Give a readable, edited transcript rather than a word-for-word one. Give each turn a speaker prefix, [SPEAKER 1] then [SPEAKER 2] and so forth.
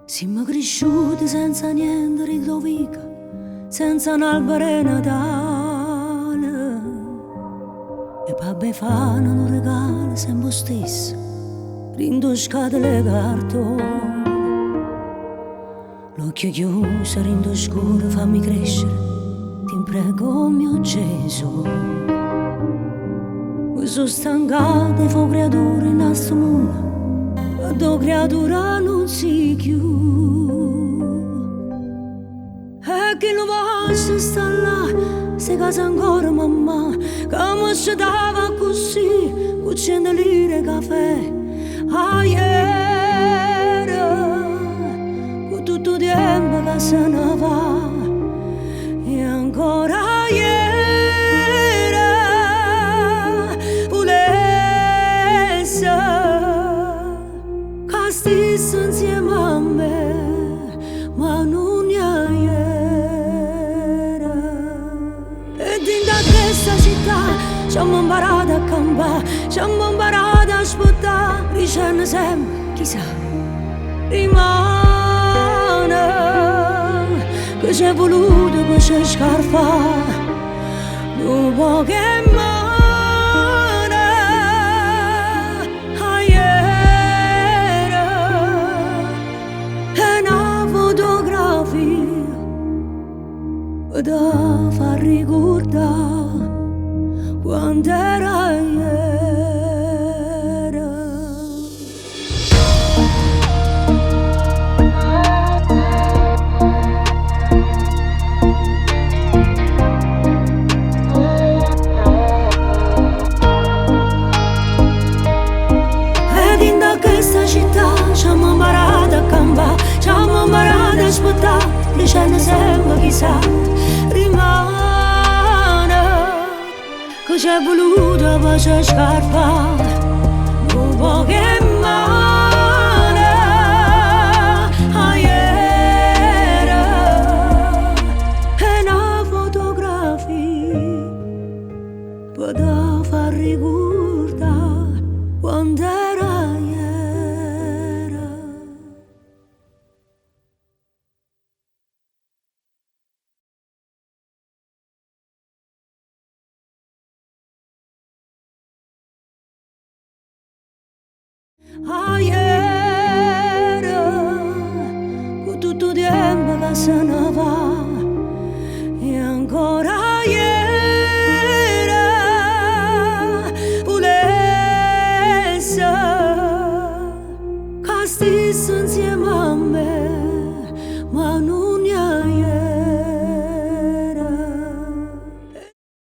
[SPEAKER 1] Siamo cresciuti senza niente ritrovica, senza un albero e Natale. E papà fanno un regalo sempre stesso, rindoscate le cartone. L'occhio chiuso, rindoscuro, fammi crescere, ti prego mio Gesù. Mi sono stancata e fo creatura in questo mondo, do creatura non si chiude. E chi non va sta là, se casa ancora mamma, che mi stava così, con 100 lire caffè. Ieri, con tutto il tempo che se ne va, e ancora ieri, volesse che stesse insieme a me, ma non è ieri. E dentro questa città ci abbiamo imparato a campare, ci abbiamo imparato a aspettare, dicendo sempre, chissà, rimane, che c'è voluto, che c'è scarpa, dopo che mane, ieri, è una fotografia da far ricordare quando era ieri. Ed in questa città ci abbiamo imparato a campare, ci abbiamo imparato a aspettare, dicendo sempre chissà, rimane, che c'è voluto per c'è scarpa, dopo che mane, ieri, è una fotografia per far ricordare quando era ieri. Ieri, con tutto il tempo che se ne va,